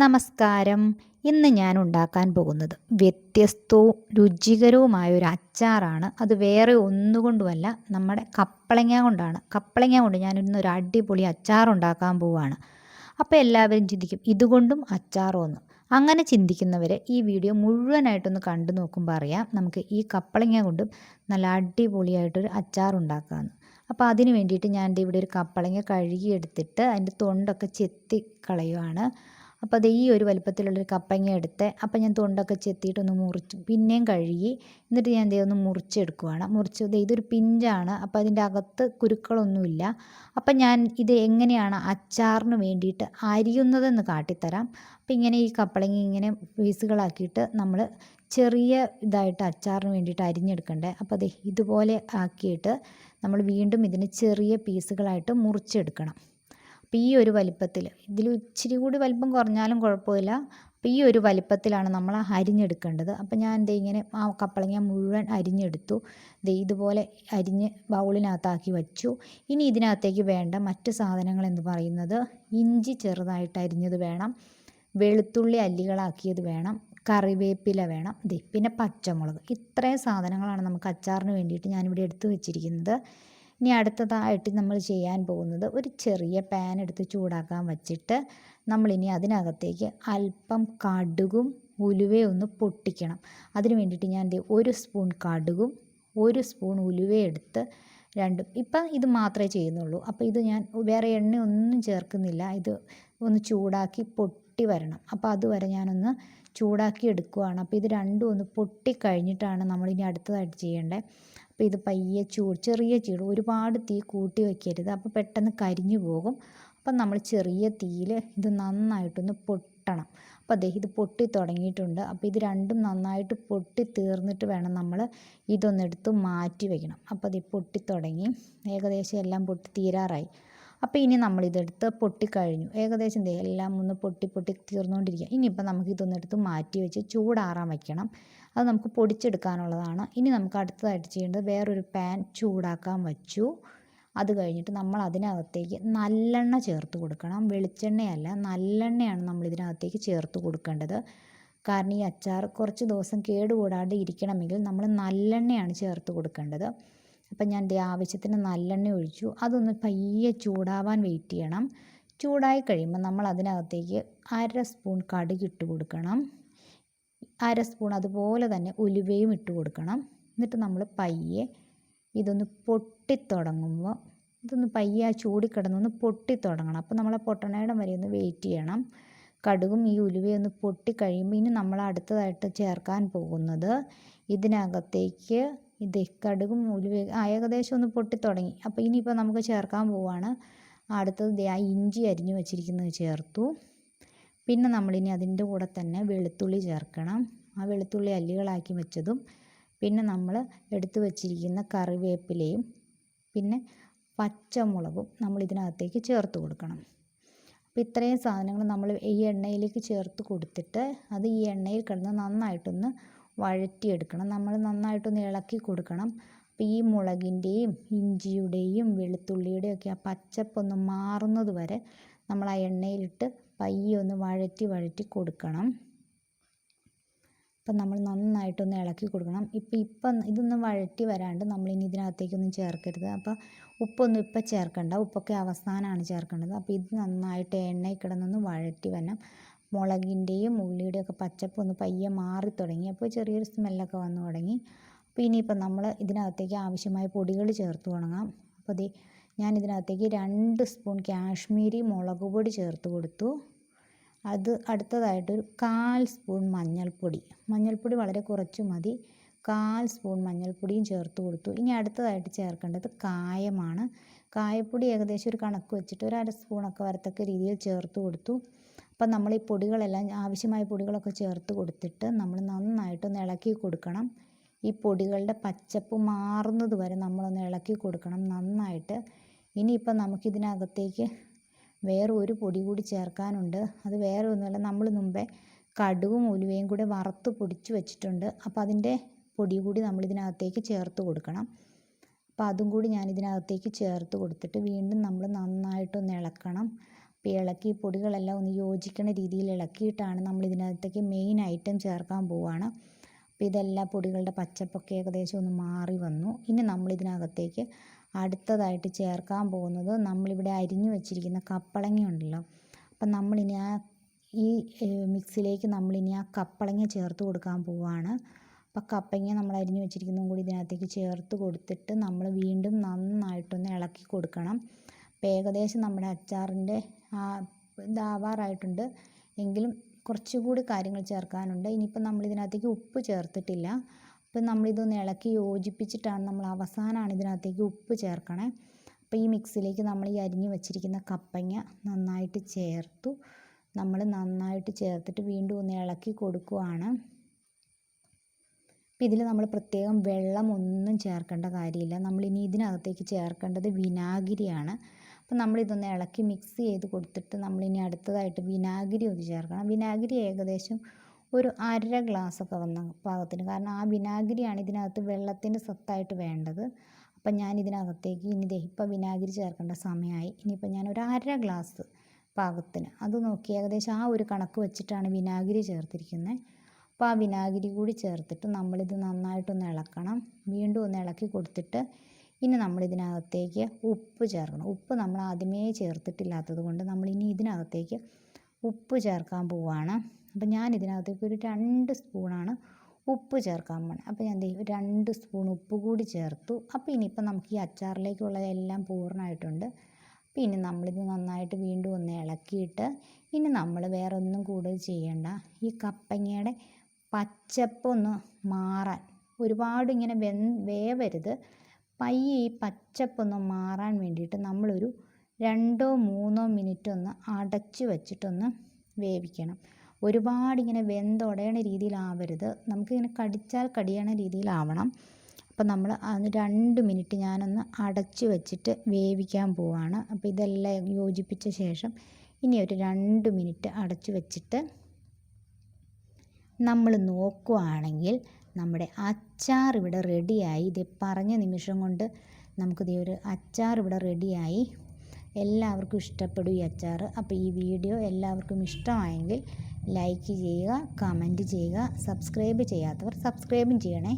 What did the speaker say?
നമസ്കാരം. ഇന്ന് ഞാൻ ഉണ്ടാക്കാൻ പോകുന്നത് വ്യത്യസ്തവും രുചികരവുമായ ഒരു അച്ചാറാണ്. അത് വേറെ ഒന്നുകൊണ്ടുമല്ല, നമ്മുടെ കപ്പളങ്ങ കൊണ്ടാണ്. കപ്പളങ്ങ കൊണ്ട് ഞാൻ ഇന്നൊരു അടിപൊളി അച്ചാർ ഉണ്ടാക്കാൻ പോവുകയാണ്. അപ്പോൾ എല്ലാവരും ചിന്തിക്കും, ഇതുകൊണ്ടും അച്ചാറോ എന്ന്. അങ്ങനെ ചിന്തിക്കുന്നവരെ ഈ വീഡിയോ മുഴുവനായിട്ടൊന്ന് കണ്ടു നോക്കുമ്പോൾ അറിയാം നമുക്ക് ഈ കപ്പളങ്ങ കൊണ്ടും നല്ല അടിപൊളിയായിട്ടൊരു അച്ചാർ ഉണ്ടാക്കാമെന്ന്. അപ്പോൾ അതിന് വേണ്ടിയിട്ട് ഞാൻ ഇവിടെ ഒരു കപ്പളങ്ങ കഴുകിയെടുത്തിട്ട് അതിൻ്റെ തൊണ്ടൊക്കെ ചെത്തി കളയുവാണ്. അപ്പോൾ അത് ഈ ഒരു വലിപ്പത്തിലുള്ളൊരു കപ്പങ്ങ എടുത്ത് അപ്പോൾ ഞാൻ തൊണ്ടൊക്കെ ചെത്തിയിട്ടൊന്ന് മുറിച്ചു, പിന്നെയും കഴുകി, എന്നിട്ട് ഞാൻ ദേ ഒന്ന് മുറിച്ചെടുക്കുവാണ്. ഇതൊരു പിഞ്ചാണ്, അപ്പോൾ അതിൻ്റെ അകത്ത് കുരുക്കളൊന്നുമില്ല. അപ്പം ഞാൻ ഇത് എങ്ങനെയാണ് അച്ചാറിന് വേണ്ടിയിട്ട് അരിയുന്നതെന്ന് കാട്ടിത്തരാം. അപ്പോൾ ഇങ്ങനെ ഈ കപ്പളങ്ങ ഇങ്ങനെ പീസുകളാക്കിയിട്ട് നമ്മൾ ചെറിയ ഇതായിട്ട് അച്ചാറിന് വേണ്ടിയിട്ട് അരിഞ്ഞെടുക്കണ്ടേ. അപ്പോൾ അതെ ഇതുപോലെ ആക്കിയിട്ട് നമ്മൾ വീണ്ടും ഇതിന് ചെറിയ പീസുകളായിട്ട് മുറിച്ചെടുക്കണം. അപ്പോൾ ഈ ഒരു വലിപ്പത്തിൽ, ഇതിൽ ഇച്ചിരി കൂടി വലിപ്പം കുറഞ്ഞാലും കുഴപ്പമില്ല. അപ്പോൾ ഈ ഒരു വലിപ്പത്തിലാണ് നമ്മൾ അരിഞ്ഞെടുക്കേണ്ടത്. അപ്പോൾ ഞാൻ ഇങ്ങനെ ആ കപ്പളങ്ങ മുഴുവൻ അരിഞ്ഞെടുത്തു. ഇതുപോലെ അരിഞ്ഞ് ബൗളിനകത്താക്കി വച്ചു. ഇനി ഇതിനകത്തേക്ക് വേണ്ട മറ്റ് സാധനങ്ങൾ എന്ന് പറയുന്നത് ഇഞ്ചി ചെറുതായിട്ട് അരിഞ്ഞത് വേണം, വെളുത്തുള്ളി അല്ലികളാക്കിയത് വേണം, കറിവേപ്പില വേണം, പിന്നെ പച്ചമുളക്. ഇത്രയും സാധനങ്ങളാണ് നമുക്ക് അച്ചാറിന് വേണ്ടിയിട്ട് ഞാനിവിടെ എടുത്തു വെച്ചിരിക്കുന്നത്. ഇനി അടുത്തതായിട്ട് നമ്മൾ ചെയ്യാൻ പോകുന്നത്, ഒരു ചെറിയ പാൻ എടുത്ത് ചൂടാക്കാൻ വച്ചിട്ട് നമ്മളിനി അതിനകത്തേക്ക് അല്പം കടുകും ഉലുവയും ഒന്ന് പൊട്ടിക്കണം. അതിന് വേണ്ടിയിട്ട് ഞാൻ ഒരു സ്പൂൺ കടുകും ഒരു സ്പൂൺ ഉലുവയും എടുത്ത് രണ്ടും, ഇപ്പം ഇത് മാത്രമേ ചെയ്യുന്നുള്ളൂ. അപ്പോൾ ഇത് ഞാൻ വേറെ എണ്ണയൊന്നും ചേർക്കുന്നില്ല. ഇത് ഒന്ന് ചൂടാക്കി പൊട്ടി വരണം. അപ്പോൾ അതുവരെ ഞാനൊന്ന് ചൂടാക്കി എടുക്കുവാണ്. അപ്പോൾ ഇത് രണ്ടും ഒന്ന് പൊട്ടിക്കഴിഞ്ഞിട്ടാണ് നമ്മളിനി അടുത്തതായിട്ട് ചെയ്യേണ്ടത്. അപ്പോൾ ഇത് പയ്യെ ചെറിയ ചൂട്, ഒരുപാട് തീ കൂട്ടി വയ്ക്കരുത്, അപ്പോൾ പെട്ടെന്ന് കരിഞ്ഞു പോകും. അപ്പം നമ്മൾ ചെറിയ തീയിൽ ഇത് നന്നായിട്ടൊന്ന് പൊട്ടണം. അപ്പോൾ ഇത് പൊട്ടി തുടങ്ങിയിട്ടുണ്ട്. അപ്പോൾ ഇത് രണ്ടും നന്നായിട്ട് പൊട്ടി തീർന്നിട്ട് വേണം നമ്മൾ ഇതൊന്നെടുത്ത് മാറ്റി വയ്ക്കണം. അപ്പോൾ അത് പൊട്ടി തുടങ്ങി, ഏകദേശം എല്ലാം പൊട്ടി തീരാറായി. അപ്പോൾ ഇനി നമ്മളിതെടുത്ത് പൊട്ടിക്കഴിഞ്ഞു, ഏകദേശം എല്ലാം ഒന്ന് പൊട്ടി തീർന്നുകൊണ്ടിരിക്കുക. ഇനിയിപ്പോൾ നമുക്കിതൊന്നെടുത്ത് മാറ്റി വെച്ച് ചൂടാറാൻ വയ്ക്കണം. അത് നമുക്ക് പൊടിച്ചെടുക്കാനുള്ളതാണ്. ഇനി നമുക്ക് അടുത്തതായിട്ട് ചെയ്യേണ്ടത്, വേറൊരു പാൻ ചൂടാക്കാൻ വച്ചു. അത് കഴിഞ്ഞിട്ട് നമ്മൾ അതിനകത്തേക്ക് നല്ലെണ്ണ ചേർത്ത് കൊടുക്കണം. വെളിച്ചെണ്ണയല്ല, നല്ലെണ്ണയാണ് നമ്മൾ ഇതിനകത്തേക്ക് ചേർത്ത് കൊടുക്കേണ്ടത്. കാരണം ഈ അച്ചാർ കുറച്ച് ദിവസം കേടുകൂടാതെ ഇരിക്കണമെങ്കിൽ നമ്മൾ നല്ലെണ്ണയാണ് ചേർത്ത് കൊടുക്കേണ്ടത്. അപ്പം ഞാൻ ആവശ്യത്തിന് നല്ലെണ്ണ ഒഴിച്ചു. അതൊന്ന് പയ്യെ ചൂടാവാൻ വെയിറ്റ് ചെയ്യണം. ചൂടായി കഴിയുമ്പോൾ നമ്മൾ അതിനകത്തേക്ക് 1/2 സ്പൂൺ കടുക് ഇട്ട് കൊടുക്കണം. 1/2 സ്പൂൺ അതുപോലെ തന്നെ ഉലുവയും ഇട്ട് കൊടുക്കണം. എന്നിട്ട് നമ്മൾ പയ്യെ ഇതൊന്ന് പൊട്ടിത്തുടങ്ങുമ്പോൾ, ഇതൊന്ന് പയ്യെ ആ ചൂടി കിടന്നൊന്ന് പൊട്ടിത്തുടങ്ങണം. അപ്പോൾ നമ്മൾ പൊട്ടണയിടം വരെ ഒന്ന് വെയിറ്റ് ചെയ്യണം. കടുകും ഈ ഉലുവയും ഒന്ന് പൊട്ടിക്കഴിയുമ്പോൾ ഇനി നമ്മൾ അടുത്തതായിട്ട് ചേർക്കാൻ പോകുന്നത്, ഇതിനകത്തേക്ക് കടുകും ഉലുവയും ഏകദേശം ഒന്ന് പൊട്ടിത്തുടങ്ങി. അപ്പോൾ ഇനിയിപ്പോൾ നമുക്ക് ചേർക്കാൻ പോവുകയാണ്. അടുത്തത് ആ ഇഞ്ചി അരിഞ്ഞു വെച്ചിരിക്കുന്നത് ചേർത്തു. പിന്നെ നമ്മളിനി അതിൻ്റെ കൂടെ തന്നെ വെളുത്തുള്ളി ചേർക്കണം. ആ വെളുത്തുള്ളി അല്ലികളാക്കി വെച്ചതും, പിന്നെ നമ്മൾ എടുത്തു വച്ചിരിക്കുന്ന കറിവേപ്പിലയും പിന്നെ പച്ചമുളകും നമ്മൾ ഇതിനകത്തേക്ക് ചേർത്ത് കൊടുക്കണം. അപ്പോൾ ഇത്രയും സാധനങ്ങൾ നമ്മൾ ഈ എണ്ണയിലേക്ക് ചേർത്ത് കൊടുത്തിട്ട് അത് ഈ എണ്ണയിൽ കിടന്ന് നന്നായിട്ടൊന്ന് വഴറ്റിയെടുക്കണം. നമ്മൾ നന്നായിട്ടൊന്ന് ഇളക്കി കൊടുക്കണം. അപ്പോൾ ഈ മുളകിൻ്റെയും ഇഞ്ചിയുടെയും വെളുത്തുള്ളിയുടെയും ഒക്കെ ആ പച്ചപ്പൊന്ന് മാറുന്നത് വരെ നമ്മൾ ആ എണ്ണയിലിട്ട് പയ്യെ ഒന്ന് വഴറ്റി കൊടുക്കണം. അപ്പം നമ്മൾ നന്നായിട്ടൊന്ന് ഇളക്കി കൊടുക്കണം. ഇപ്പം ഇതൊന്ന് വഴറ്റി വരാണ്ട് നമ്മളിനി ഇതിനകത്തേക്കൊന്നും ചേർക്കരുത്. അപ്പോൾ ഉപ്പൊന്നും ഇപ്പം ചേർക്കണ്ട, ഉപ്പൊക്കെ അവസാനമാണ് ചേർക്കേണ്ടത്. അപ്പോൾ ഇത് നന്നായിട്ട് എണ്ണയിൽ കിടന്നൊന്ന് വഴറ്റി വരണം. മുളകിൻ്റെയും ഉള്ളിയുടെയും ഒക്കെ പച്ചപ്പ് ഒന്ന് പയ്യെ മാറി തുടങ്ങി, അപ്പോൾ ചെറിയൊരു സ്മെല്ലൊക്കെ വന്നു തുടങ്ങി. അപ്പോൾ ഇനിയിപ്പം നമ്മൾ ഇതിനകത്തേക്ക് ആവശ്യമായ പൊടികൾ ചേർത്ത് തുടങ്ങാം. അപ്പോൾ ഞാൻ ഇതിനകത്തേക്ക് 2 സ്പൂൺ കാശ്മീരി മുളക് പൊടി ചേർത്ത് കൊടുത്തു. അത് അടുത്തതായിട്ടൊരു 1/4 സ്പൂൺ മഞ്ഞൾപ്പൊടി വളരെ കുറച്ച് മതി. 1/4 സ്പൂൺ മഞ്ഞൾപ്പൊടിയും ചേർത്ത് കൊടുത്തു. ഇനി അടുത്തതായിട്ട് ചേർക്കേണ്ടത് കായമാണ്. കായപ്പൊടി ഏകദേശം ഒരു കണക്ക് വെച്ചിട്ട് ഒരു 1/2 സ്പൂണൊക്കെ വരത്തക്ക രീതിയിൽ ചേർത്ത് കൊടുത്തു. അപ്പം നമ്മൾ ഈ പൊടികളെല്ലാം, ആവശ്യമായ പൊടികളൊക്കെ ചേർത്ത് കൊടുത്തിട്ട് നമ്മൾ നന്നായിട്ടൊന്ന് ഇളക്കി കൊടുക്കണം. ഈ പൊടികളുടെ പച്ചപ്പ് മാറുന്നത് വരെ നമ്മളൊന്ന് ഇളക്കി കൊടുക്കണം നന്നായിട്ട്. ഇനിയിപ്പം നമുക്കിതിനകത്തേക്ക് വേറെ ഒരു പൊടി കൂടി ചേർക്കാനുണ്ട്. അത് വേറെ ഒന്നുമല്ല, നമ്മൾ മുമ്പേ കടുകും ഉലുവയും കൂടെ വറുത്ത് പൊടിച്ച് വെച്ചിട്ടുണ്ട്. അപ്പോൾ അതിൻ്റെ പൊടി കൂടി നമ്മൾ ഇതിനകത്തേക്ക് ചേർത്ത് കൊടുക്കണം. അപ്പോൾ അതും കൂടി ഞാൻ ഇതിനകത്തേക്ക് ചേർത്ത് കൊടുത്തിട്ട് വീണ്ടും നമ്മൾ നന്നായിട്ടൊന്ന് ഇളക്കണം. ഇപ്പോൾ ഇളക്കി പൊടികളെല്ലാം ഒന്ന് യോജിക്കുന്ന രീതിയിൽ ഇളക്കിയിട്ടാണ് നമ്മൾ ഇതിനകത്തേക്ക് മെയിൻ ഐറ്റം ചേർക്കാൻ പോവുകയാണ്. അപ്പോൾ ഇതെല്ലാം പൊടികളുടെ പച്ചപ്പൊക്കെ ഏകദേശം ഒന്ന് മാറി വന്നു. ഇനി നമ്മളിതിനകത്തേക്ക് അടുത്തതായിട്ട് ചേർക്കാൻ പോകുന്നത് നമ്മളിവിടെ അരിഞ്ഞു വെച്ചിരിക്കുന്ന കപ്പളങ്ങ ഉണ്ടല്ലോ. അപ്പം നമ്മളിനി ഈ മിക്സിലേക്ക് നമ്മളിനി ആ കപ്പളങ്ങ ചേർത്ത് കൊടുക്കാൻ പോവുകയാണ്. അപ്പോൾ കപ്പങ്ങ നമ്മൾ അരിഞ്ഞു വെച്ചിരിക്കുന്നതും കൂടി ഇതിനകത്തേക്ക് ചേർത്ത് കൊടുത്തിട്ട് നമ്മൾ വീണ്ടും നന്നായിട്ടൊന്ന് ഇളക്കി കൊടുക്കണം. അപ്പോൾ ഏകദേശം നമ്മുടെ അച്ചാറിൻ്റെ ഇതാവാറായിട്ടുണ്ട്, എങ്കിലും കുറച്ചുകൂടി കാര്യങ്ങൾ ചേർക്കാനുണ്ട്. ഇനിയിപ്പോൾ നമ്മളിതിനകത്തേക്ക് ഉപ്പ് ചേർത്തിട്ടില്ല. അപ്പോൾ നമ്മളിതൊന്ന് ഇളക്കി യോജിപ്പിച്ചിട്ടാണ് നമ്മൾ അവസാനമാണ് ഇതിനകത്തേക്ക് ഉപ്പ് ചേർക്കണേ. അപ്പോൾ ഈ മിക്സിലേക്ക് നമ്മൾ ഈ അരിഞ്ഞു വെച്ചിരിക്കുന്ന കപ്പങ്ങ നന്നായിട്ട് ചേർത്തു. നമ്മൾ നന്നായിട്ട് ചേർത്തിട്ട് വീണ്ടും ഒന്ന് ഇളക്കി കൊടുക്കുകയാണ്. അപ്പോൾ ഇതിൽ നമ്മൾ പ്രത്യേകം വെള്ളമൊന്നും ചേർക്കേണ്ട കാര്യമില്ല. നമ്മളിനി ഇതിനകത്തേക്ക് ചേർക്കേണ്ടത് വിനാഗിരിയാണ്. അപ്പോൾ നമ്മളിതൊന്ന് ഇളക്കി മിക്സ് ചെയ്ത് കൊടുത്തിട്ട് നമ്മളിനി അടുത്തതായിട്ട് വിനാഗിരി ഒന്ന് ചേർക്കണം. വിനാഗിരി ഏകദേശം ഒരു 1/2 ഗ്ലാസ്സൊക്കെ വന്ന പാകത്തിന്, കാരണം ആ വിനാഗിരിയാണ് ഇതിനകത്ത് വെള്ളത്തിൻ്റെ സത്തായിട്ട് വേണ്ടത്. അപ്പം ഞാൻ ഇതിനകത്തേക്ക് ഇനി ഇപ്പോൾ വിനാഗിരി ചേർക്കേണ്ട സമയമായി. ഇനിയിപ്പോൾ ഞാൻ ഒരു 1/2 ഗ്ലാസ് പാകത്തിന്, അത് നോക്കി ഏകദേശം ആ ഒരു കണക്ക് വെച്ചിട്ടാണ് വിനാഗിരി ചേർത്തിരിക്കുന്നത്. അപ്പോൾ ആ വിനാഗിരി കൂടി ചേർത്തിട്ട് നമ്മളിത് നന്നായിട്ടൊന്ന് ഇളക്കണം. വീണ്ടും ഒന്ന് ഇളക്കി കൊടുത്തിട്ട് ഇനി നമ്മളിതിനകത്തേക്ക് ഉപ്പ് ചേർക്കണം. ഉപ്പ് നമ്മൾ ആദ്യമേ ചേർത്തിട്ടില്ലാത്തത് കൊണ്ട് നമ്മളിനി ഇതിനകത്തേക്ക് ഉപ്പ് ചേർക്കാൻ പോവുകയാണ്. അപ്പോൾ ഞാൻ ഇതിനകത്തേക്ക് ഒരു 2 സ്പൂണാണ് ഉപ്പ് ചേർക്കാൻ പോകുന്നത്. അപ്പോൾ ഞാൻ 2 സ്പൂൺ ഉപ്പ് കൂടി ചേർത്തു. അപ്പോൾ ഇനിയിപ്പോൾ നമുക്ക് ഈ അച്ചാറിലേക്കുള്ള എല്ലാം പൂർണ്ണമായിട്ടുണ്ട്. അപ്പോൾ ഇനി നമ്മളിത് നന്നായിട്ട് വീണ്ടും ഒന്ന് ഇളക്കിയിട്ട് ഇനി നമ്മൾ വേറെ ഒന്നും കൂടുതൽ ചെയ്യേണ്ട. ഈ കപ്പങ്ങയുടെ പച്ചപ്പൊന്ന് മാറാൻ, ഒരുപാട് ഇങ്ങനെ വേവരുത്, പയ്യെ ഈ പച്ചപ്പൊന്ന് മാറാൻ വേണ്ടിയിട്ട് നമ്മളൊരു 2-3 മിനിറ്റ് ഒന്ന് അടച്ച് വെച്ചിട്ടൊന്ന് വേവിക്കണം. ഒരുപാട് ഇങ്ങനെ വെന്തുടയണ രീതിയിലാവരുത്, നമുക്കിങ്ങനെ കടിച്ചാൽ കടിയണ രീതിയിലാവണം. അപ്പോൾ നമ്മൾ 2 മിനിറ്റ് ഞാനൊന്ന് അടച്ച് വെച്ചിട്ട് വേവിക്കാൻ പോവാണ്. അപ്പോൾ ഇതെല്ലാം യോജിപ്പിച്ച ശേഷം ഇനി ഒരു 2 മിനിറ്റ് അടച്ച് വെച്ചിട്ട് നമ്മൾ നോക്കുകയാണെങ്കിൽ നമ്മുടെ അച്ചാർ ഇവിടെ റെഡിയായി. ഇത് പറഞ്ഞ നിമിഷം കൊണ്ട് നമുക്കിത് ഒരു അച്ചാർ ഇവിടെ റെഡിയായി. എല്ലാവർക്കും ഇഷ്ടപ്പെടും ഈ അച്ചാർ. അപ്പോൾ ഈ വീഡിയോ എല്ലാവർക്കും ഇഷ്ടമായെങ്കിൽ ലൈക്ക് ചെയ്യുക, കമൻറ്റ് ചെയ്യുക, സബ്സ്ക്രൈബ് ചെയ്യാത്തവർ സബ്സ്ക്രൈബും ചെയ്യണേ.